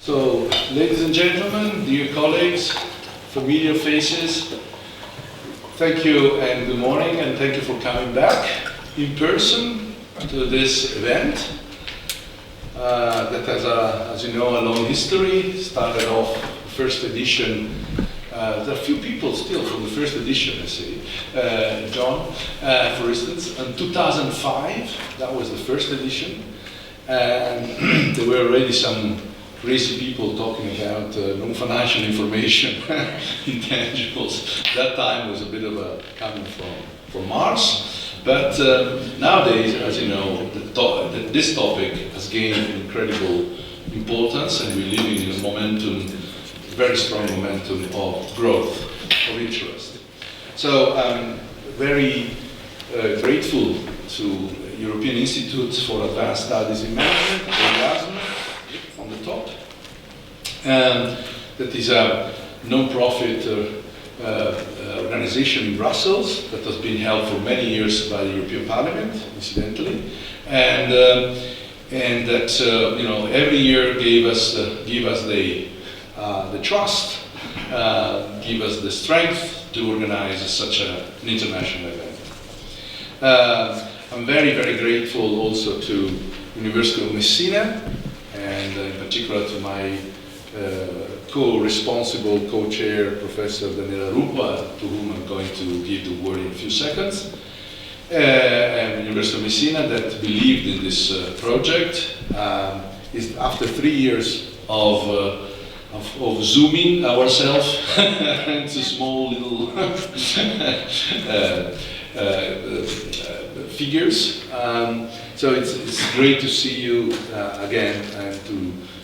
So, ladies and gentlemen, dear colleagues, familiar faces, thank you and good morning, and thank you for coming back in person to this event that has, as you know, a long history. Started off first edition. There are a few people still from the first edition, I see. John, for instance, in 2005, that was the first edition, and there were already some crazy people talking about non-financial information, intangibles. That time was a bit of a coming from Mars, but nowadays, as you know, this topic has gained incredible importance, and we're living in a momentum, very strong momentum of growth, of interest. So I'm very grateful to European Institute for Advanced Studies in Management, EIASM, on the top. That is a non-profit organization in Brussels that has been held for many years by the European Parliament, incidentally, and that you know, every year give us the trust, give us the strength to organize such an international event. I'm very, very grateful also to University of Messina, and in particular to my co-responsible co-chair, Professor Daniela Rupa, to whom I'm going to give the word in a few seconds, and University of Messina that believed in this project. Is after 3 years of zooming ourselves into small little figures. So it's great to see you again, and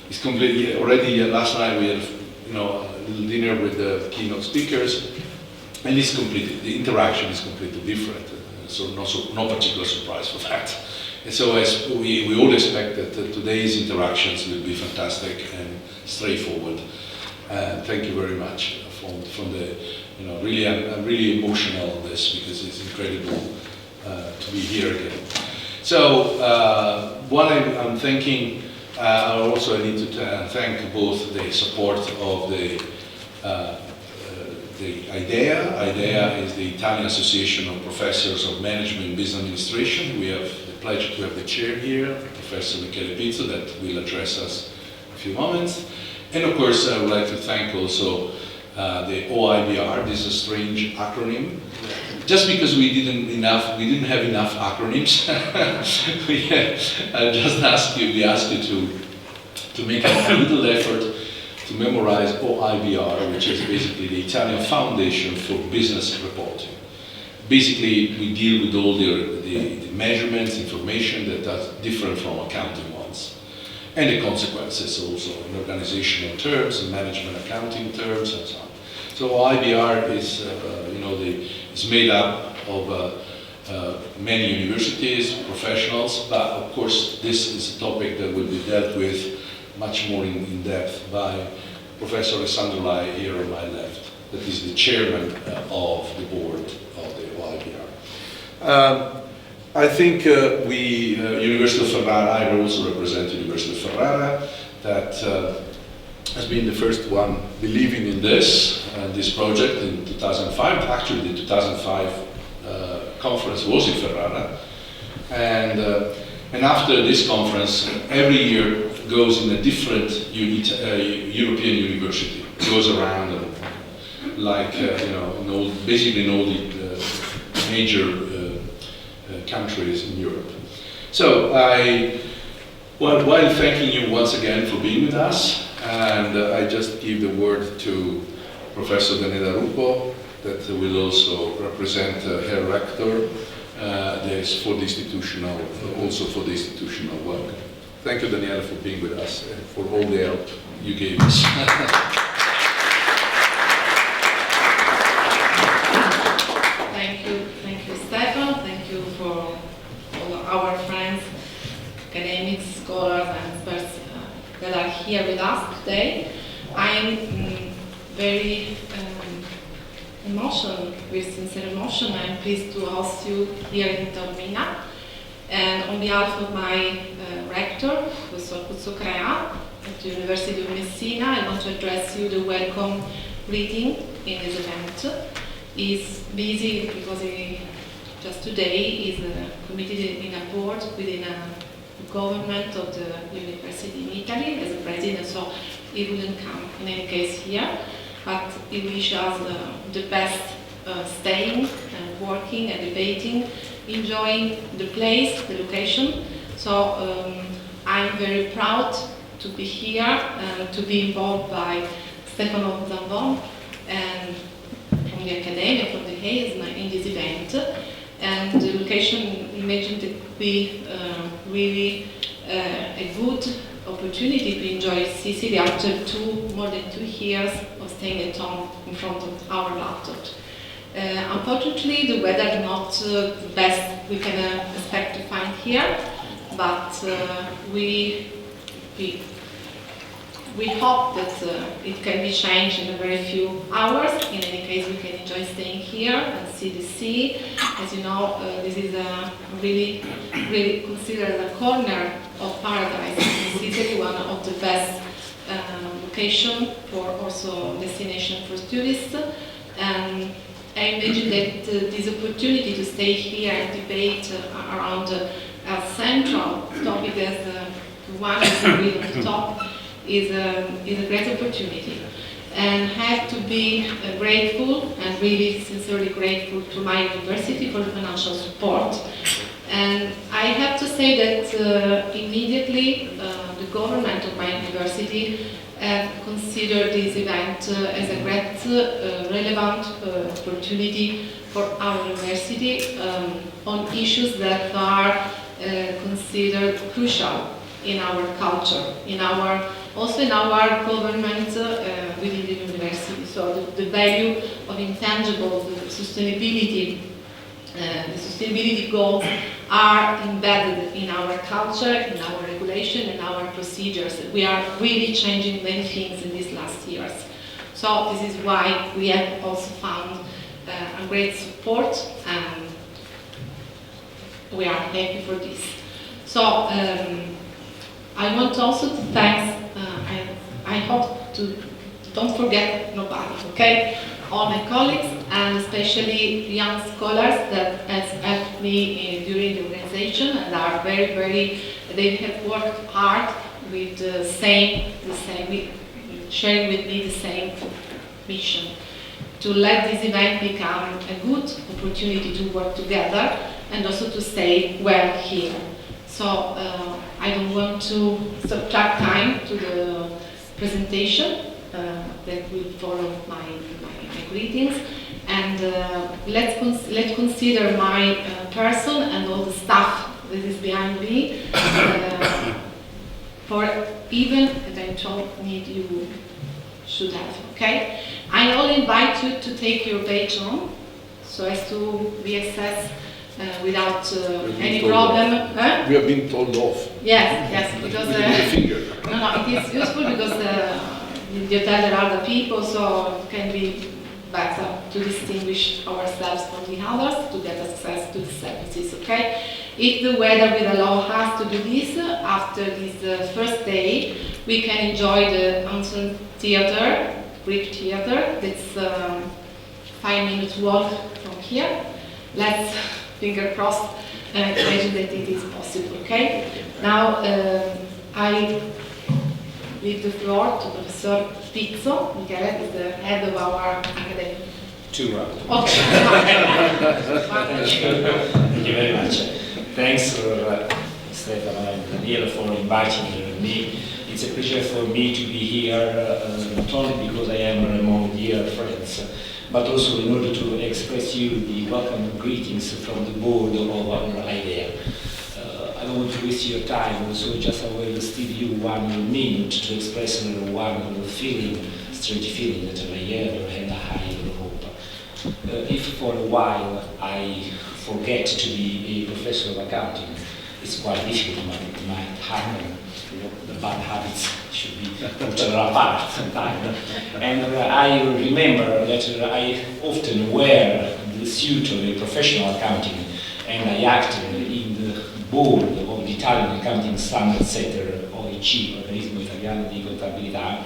it's completely already last night we had a little dinner with the keynote speakers, and it's completely, the interaction is completely different. So no particular surprise for that. And so as we all expect that today's interactions will be fantastic and straightforward. Thank you very much from the, really, I'm really emotional on this because it's incredible to be here again. So while I'm thanking, also I need to thank both the support of the IDEA. IDEA is the Italian Association of Professors of Management and Business Administration. We have the pleasure to have the chair here, Professor Michele Pizzo, that will address us in a few moments. And of course, I would like to thank also the OIBR. This is a strange acronym. Just because we didn't have enough acronyms, we asked you to make a little effort to memorize OIBR, which is basically the Italian Foundation for Business Reporting. Basically, we deal with all the measurements, information that are different from accounting ones, and the consequences also in organizational terms, and management accounting terms, and so on. So OIBR is, is made up of many universities, professionals, but of course this is a topic that will be dealt with much more in depth by Professor Alessandro Lai here on my left, that is the chairman of the board of the OIBR. I think University of Ferrara, I also represent University of Ferrara, that has been the first one believing in this project in 2005. Actually, the 2005 conference was in Ferrara, and after this conference, every year goes in a different European university. It goes around, like basically in all the major countries in Europe. So while thanking you once again for being with us, and I just give the word to Professor Daniela Rupo, that will also represent her rector for the institutional work. Thank you, Daniela, for being with us and for all the help you gave us. Thank you, Stefano. Thank you for all our friends, academics, scholars, and experts that are here with us today. I'm very with sincere emotion. I'm pleased to host you here in Taormina. And on behalf of my rector, Professor Puzzo Crea, at the University of Messina. I want to address you the welcome greeting in this event. He's busy because he just today is committed in a board within a government of the university in Italy as a president, so he wouldn't come in any case here, but he wishes us the best staying and working and debating, enjoying the place, the location. So I'm very proud to be here and to be involved by Stefano Zambon and from the Academy, from the EIASM in this event. And the location imagined to be really a good opportunity to enjoy Sicily after more than 2 years of staying at home in front of our laptop. Unfortunately, the weather is not the best we can expect to find here, but we hope that it can be changed in a very few hours. In any case, we can enjoy staying here and see the sea. As you know, this is really considered a corner of paradise in Sicily, one of the best location for also destination for tourists. And I imagine that this opportunity to stay here and debate around a central topic as the one that we at the top is a great opportunity, and have to be grateful and really sincerely grateful to my university for the financial support. And I have to say that immediately the government of my university considered this event as a great relevant opportunity for our university on issues that are considered crucial in our culture, also in our government within the university. So the value of intangibles, the sustainability goals are embedded in our culture, in our regulation, and our procedures. We are really changing many things in these last years. So this is why we have also found a great support, and we are happy for this. So I want also to thank, I hope to don't forget nobody, okay? All my colleagues, and especially young scholars that has helped me during the organization and are they have worked hard with sharing with me the same mission, to let this event become a good opportunity to work together and also to stay well here. So I don't want to subtract time to the presentation that will follow my greetings, and let's consider my person and all the staff that is behind me for even eventual need you should have. Okay, I will invite you to take your badge on so as to be accessed without any problem. Huh? We have been told off. Yes, because no, it is useful because in the hotel there are other people, so it can be better to distinguish ourselves from the others to get access to the services. Okay, if the weather will allow us to do this, after this first day, we can enjoy the Anson Theater, Greek Theater. That's 5 minutes walk from here. Let's finger crossed and imagine that it is possible. Okay. Now I leave the floor to Professor Pizzo, Michele, is the head of our academy. 2 rounds. Okay. Thank you very much. Thanks for Stefano and Daniela for inviting me. It's a pleasure for me to be here, not only because I am among dear friends, but also in order to express you the welcome greetings from the board of our IDEA. I don't want to waste your time, so just I will steal you 1 minute to express one feeling, strange feeling that I have and I hope. If for a while I forget to be a professor of accounting, it's quite difficult, it might happen. The bad habits should be put apart sometime. And I remember that I often wear the suit of a professional accounting, and I acted in the board of the Italian Accounting Standard Setter, OIC, Organismo Italiano americano di contabilità,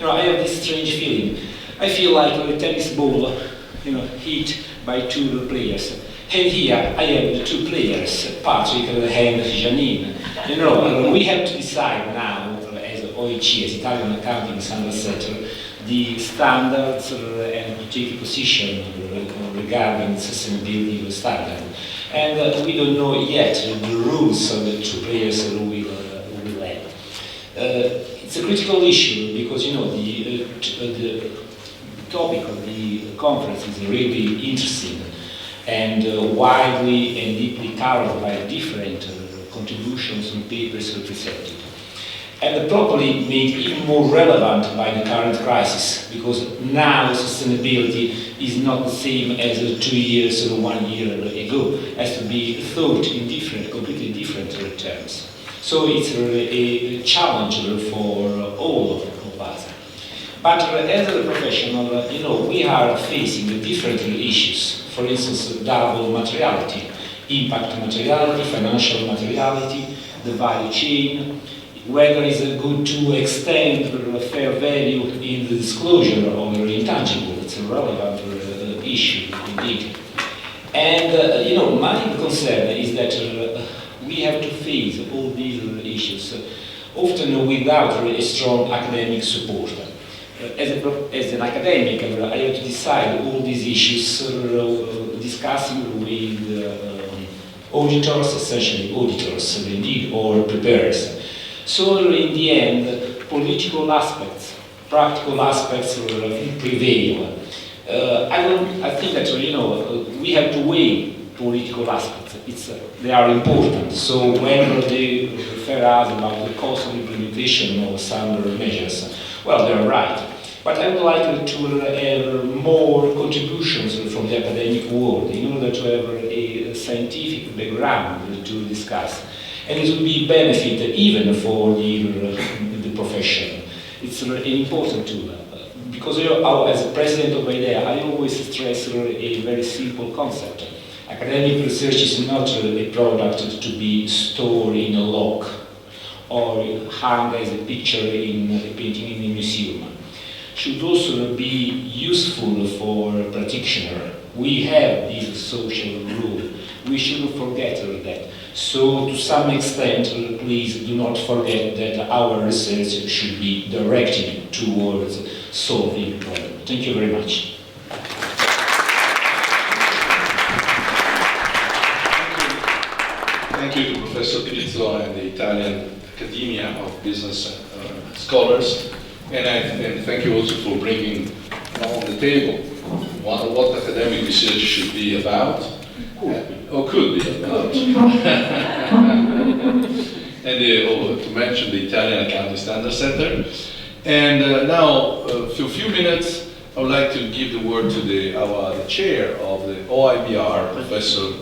I have this strange feeling. I feel like a tennis ball, hit by two players. And here I have the two players, Patrick and Janine. We have to decide now, as OEC, as Italian Accounting Standard Setter, the standards and to take a position regarding sustainability of the standard. And we don't know yet the rules of the two players who will have. It's a critical issue because the topic of the conference is really interesting and widely and deeply covered by different contributions and papers presented. And probably made even more relevant by the current crisis, because now sustainability is not the same as 2 years or 1 year ago. It has to be thought in completely different terms. So it's a challenge for all of us. But as a professional, we are facing different issues. For instance, double materiality, impact materiality, financial materiality, the value chain, whether it's good to extend the fair value in the disclosure of the intangible. It's a relevant issue indeed. And my concern is that we have to face all these issues, often without a strong academic support. As an academic, I have to decide all these issues, discussing with auditors, essentially auditors indeed, or preparers. So in the end, political aspects, practical aspects prevail. I think that we have to weigh political aspects. They are important. So when they refer us about the cost of implementation of some measures, well, they are right. But I would like to have more contributions from the academic world in order to have a scientific background to discuss. And it will be benefit even for the profession. It's an important tool. Because as a president of IDEA, I always stress a very simple concept. Academic research is not a product to be stored in a lock or hung as a picture in a painting in a museum. Should also be useful for a practitioner. We have this social rule. We shouldn't forget that. So to some extent, please do not forget that our research should be directed towards solving problems. Thank you very much. Thank you to Professor Pizzo and the Italian Academia of Business Scholars. And thank you also for bringing on the table what academic research should be about, or could be about. And to mention the Italian Accounting Standard Center. And now, for a few minutes, I would like to give the word to the chair of the OIBR, Professor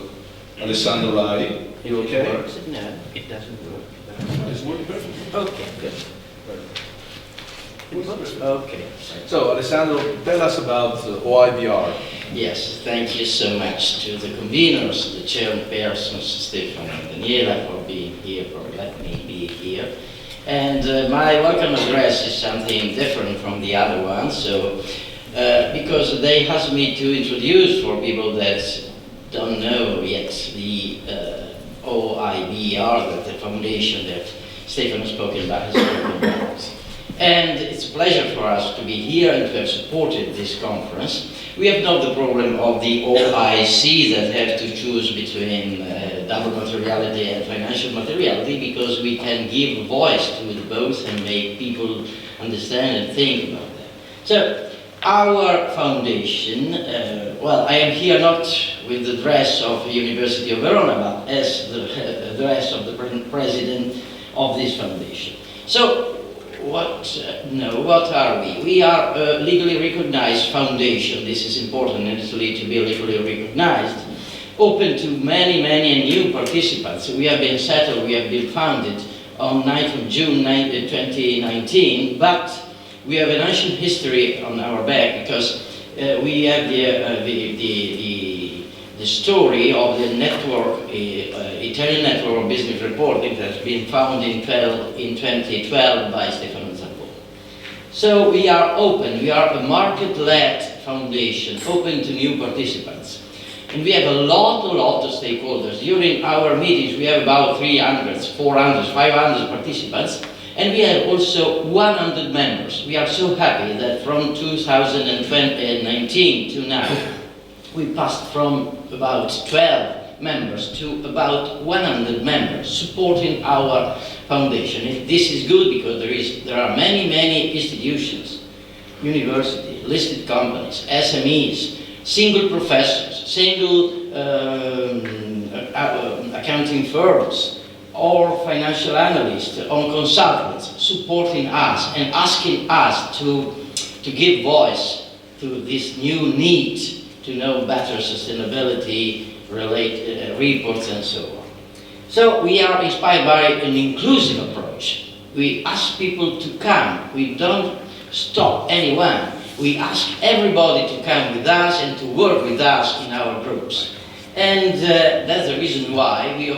Alessandro Rai. You okay? It works. No, it doesn't work. It's working perfectly. Okay, good. It works. Okay. So, Alessandro, tell us about OIBR. Yes, thank you so much to the conveners, the chairpersons, Stefano and Daniela, for being here, for letting me be here. And my welcome address is something different from the other one, so because they asked me to introduce for people that don't know yet the OIBR, the foundation that Stefano spoke about. And it's a pleasure for us to be here and to have supported this conference. We have not the problem of the OIC that have to choose between double materiality and financial materiality, because we can give voice to both and make people understand and think about that. So, our foundation, well, I am here not with the dress of the University of Verona, but as the dress of the president of this foundation. So, what are we? We are a legally recognized foundation. This is important in Italy to be legally recognized, open to many, many new participants. We have been settled, we have been founded on 9th of June 2019, but we have an ancient history on our back, because we have the story of the network, Italian network of business reporting, that has been founded in 2012 by Stefano Zanni. So we are open, we are a market-led foundation, open to new participants. And we have a lot of stakeholders. During our meetings, we have about 300, 400, 500 participants, and we have also 100 members. We are so happy that from 2019 to now, we passed from about 12 members to about 100 members supporting our foundation. This is good because there are many institutions, universities, listed companies, SMEs, single professors, single accounting firms, or financial analysts, or consultants supporting us and asking us to give voice to this new need to know better sustainability related reports and so on. So we are inspired by an inclusive approach. We ask people to come. We don't stop anyone. We ask everybody to come with us and to work with us in our groups. And that's the reason why we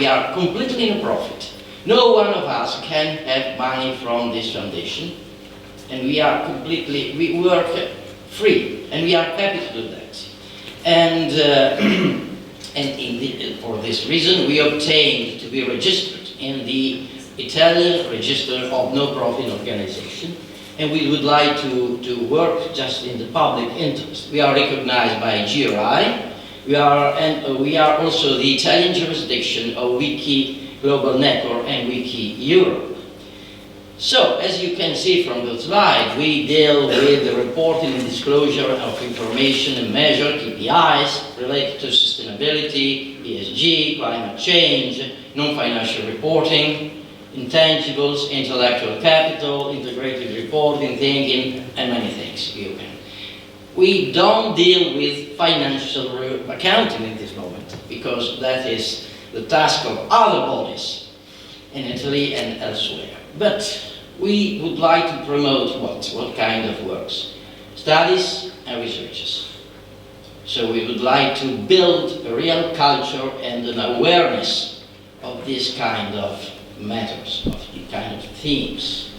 are completely in a profit. No one of us can have money from this foundation. And we work free, and we are happy to do that. And, for this reason, we obtained to be registered in the Italian Register of No-Profit Organization. And we would like to work just in the public interest. We are recognized by GRI. We are also the Italian jurisdiction of Wiki Global Network and Wiki Europe. So, as you can see from the slide, we deal with the reporting and disclosure of information and measure KPIs related to sustainability, ESG, climate change, non-financial reporting, intangibles, intellectual capital, integrated reporting, thinking, and many things. We don't deal with financial accounting at this moment, because that is the task of other bodies in Italy and elsewhere. But we would like to promote what kind of works? Studies and researches. So we would like to build a real culture and an awareness of this kind of matters, of the kind of themes.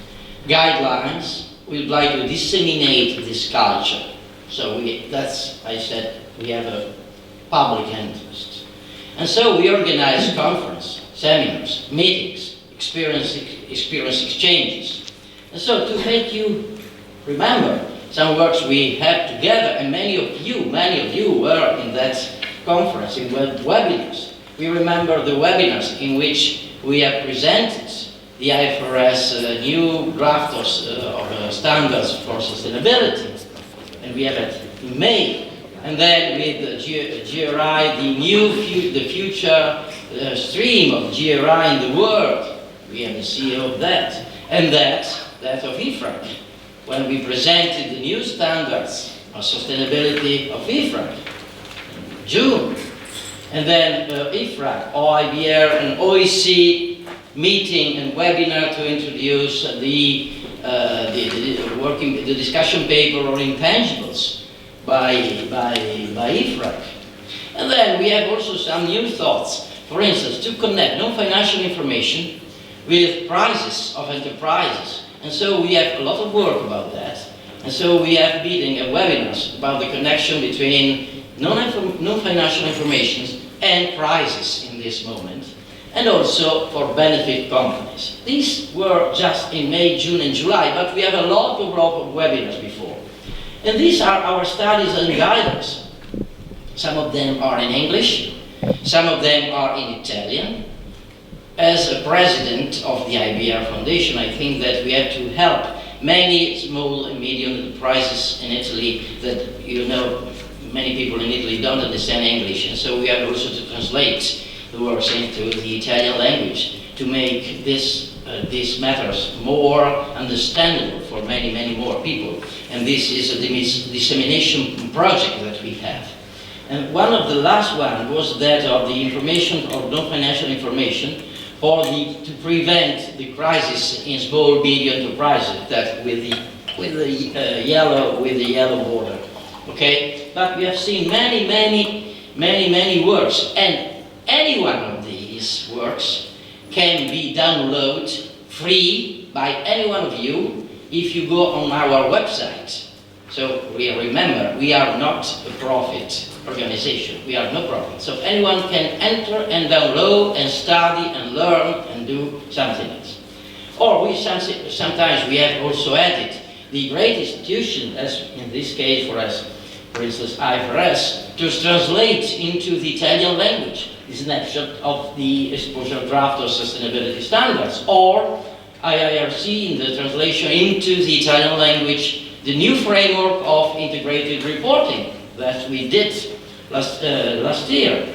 Guidelines, we would like to disseminate this culture. So I said, we have a public interest. And so we organize conferences, seminars, meetings, experience exchanges. And so to make you remember some works we have together, and many of you were in that conference, in webinars. We remember the webinars in which we have presented the IFRS new draft of standards for sustainability, and we have it in May. And then with the GRI, the future stream of GRI in the world, we have the CEO of that, and that of IFRAC, when we presented the new standards of sustainability of IFRAC in June. And then IFRAC, OIBR, and OEC meeting and webinar to introduce the discussion paper on intangibles by IFRAC. And then we have also some new thoughts. For instance, to connect non-financial information with prices of enterprises. And so we have a lot of work about that. And so we have meeting and webinars about the connection between non-financial information and prices in this moment, and also for benefit companies. These were just in May, June, and July, but we have a lot of webinars before. And these are our studies and guidance. Some of them are in English, some of them are in Italian. As a president of the IBR Foundation, I think that we have to help many small and medium enterprises in Italy that, many people in Italy don't understand English, and so we have also to translate the works into the Italian language to make these matters more understandable for many more people. And this is a dissemination project that we have. And one of the last one was that of the information of non-financial information to prevent the crisis in small medium enterprises, that with the yellow border. Okay, but we have seen many works, and any one of these works can be downloaded free by any one of you if you go on our website. So we remember, we are not a profit organization. We are no profit. So anyone can enter and download and study and learn and do something else. Or sometimes we have also added the great institution, as in this case for us, for instance, IFRS, to translate into the Italian language the snapshot of the exposure draft of sustainability standards, or IIRC in the translation into the Italian language the new framework of integrated reporting that we did last year.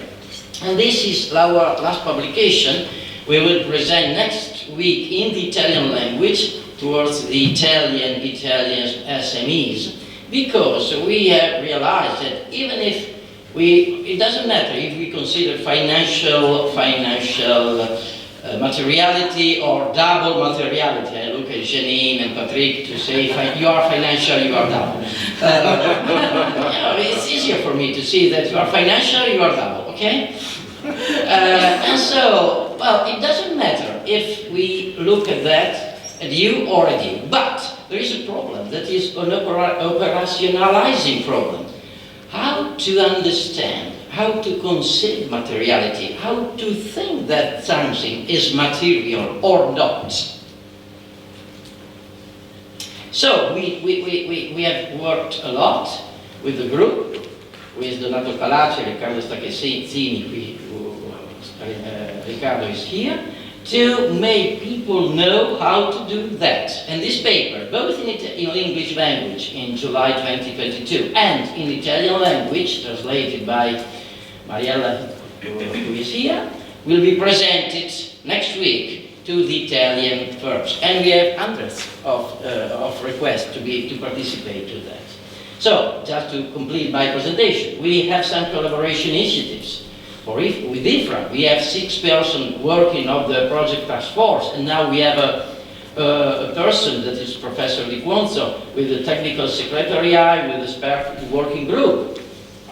And this is our last publication. We will present next week in the Italian language towards the Italian SMEs, because we have realized that even if it doesn't matter if we consider financial materiality or double materiality. I look at Janine and Patrick to say, you are financial, you are double. It's easier for me to see that you are financial, you are double, okay? And so, well, it doesn't matter if we look at that, at you or at you, but there is a problem that is an operationalizing problem. How to understand, how to conceive materiality, how to think that something is material or not. So we have worked a lot with the group, with Donato Calace, Riccardo Stacchezzini, Riccardo is here, to make people know how to do that. And this paper, both in English language in July 2022 and in Italian language, translated by Mariella, who is here, will be presented next week to the Italian firms. And we have hundreds of requests to participate to that. So, just to complete my presentation, we have some collaboration initiatives. With IFRA, we have 6 persons working on the project task force, and now we have a person that is Professor Di Quonzo with the technical secretariat, with the SPER working group,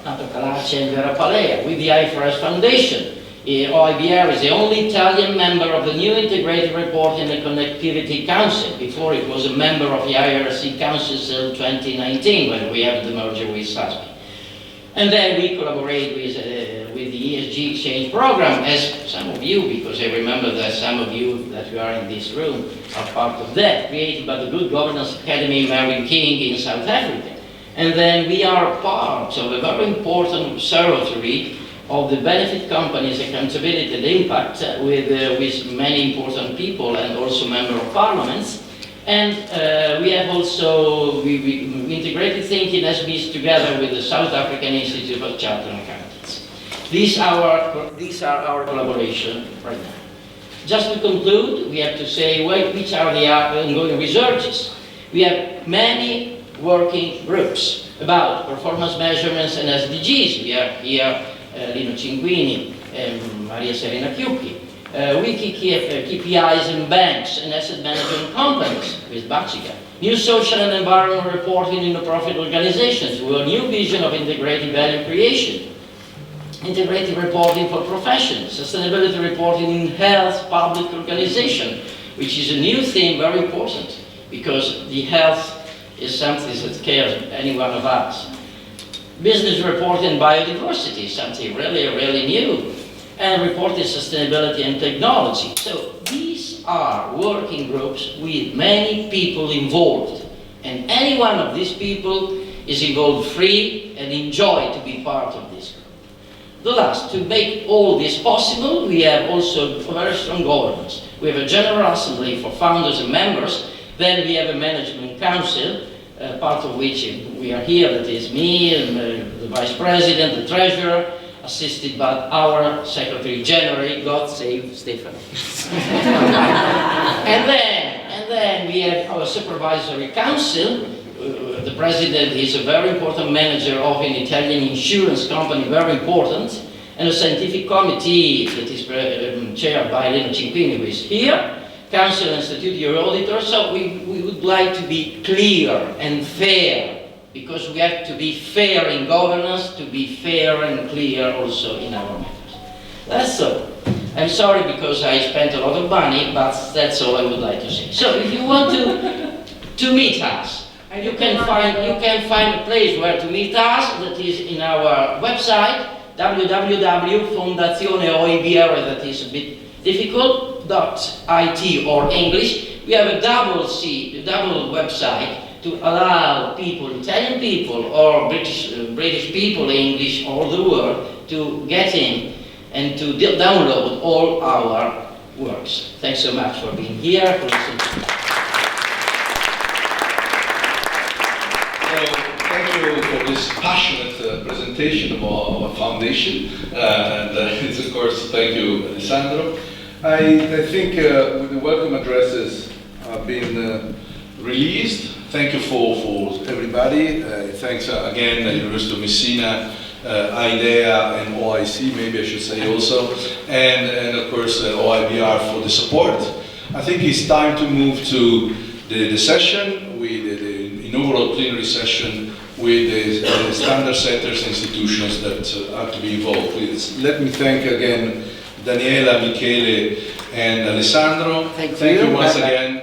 Nato Calace and Vera Palea, with the IFRS Foundation. OIBR is the only Italian member of the new Integrated Reporting and Connectivity Council. Before it was a member of the IRC Council until 2019, when we have the merger with SASB. And then we collaborate with the ESG exchange program, as some of you, because I remember that some of you that you are in this room are part of that, created by the Good Governance Academy Mervyn King in South Africa. And then we are part of a very important observatory of the benefit companies, accountability and impact with many important people and also member of parliaments. And we have also integrated thinking SBs together with the South African Institute of Chartered Accountants. These are our collaboration right now. Just to conclude, we have to say which are the ongoing researches. We have many working groups about performance measurements and SDGs. We are here, Lino Cinquini and Maria Serena Chiucchi. Wiki KPIs in banks and asset management companies with Baciga. New social and environmental reporting in the profit organizations with a new vision of integrated value creation. Integrated reporting for professions. Sustainability reporting in health public organization, which is a new theme, very important, because the health is something that cares any one of us. Business reporting biodiversity, something really, really new. And reporting sustainability and technology. So these are working groups with many people involved. And any one of these people is involved free and enjoy to be part of this group. The last, to make all this possible, we have also a very strong governance. We have a general assembly for founders and members. Then we have a management council, part of which we are here, that is me, and the vice president, the treasurer, assisted by our Secretary General, God save Stefano. and then we have our Supervisory Council. The President is a very important manager of an Italian insurance company, very important, and a Scientific Committee that is chaired by Lino Cinquini, who is here, Council and Statutory Auditor. So we would like to be clear and fair, because we have to be fair in governance, to be fair and clear also in our matters. That's all. I'm sorry because I spent a lot of money, but that's all I would like to say. So if you want to to meet us. You can find a place where to meet us, that is in our website, www.fondazioneoibr, that is a bit difficult, .it or English. We have a double website to allow people, Italian people or British people, English, all the world, to get in and to download all our works. Thanks so much for being here, for listening. Thank you for this passionate presentation of our foundation, and it's of course, thank you, Alessandro. I think the welcome addresses have been released. Thank you for everybody. Thanks again, University of Messina, IDEA and OIC, maybe I should say also, and of course OIBR for the support. I think it's time to move to the session, with the inaugural plenary session with the standard setters institutions that are to be involved. Please, let me thank again Daniela, Michele and Alessandro. Thank you you once again.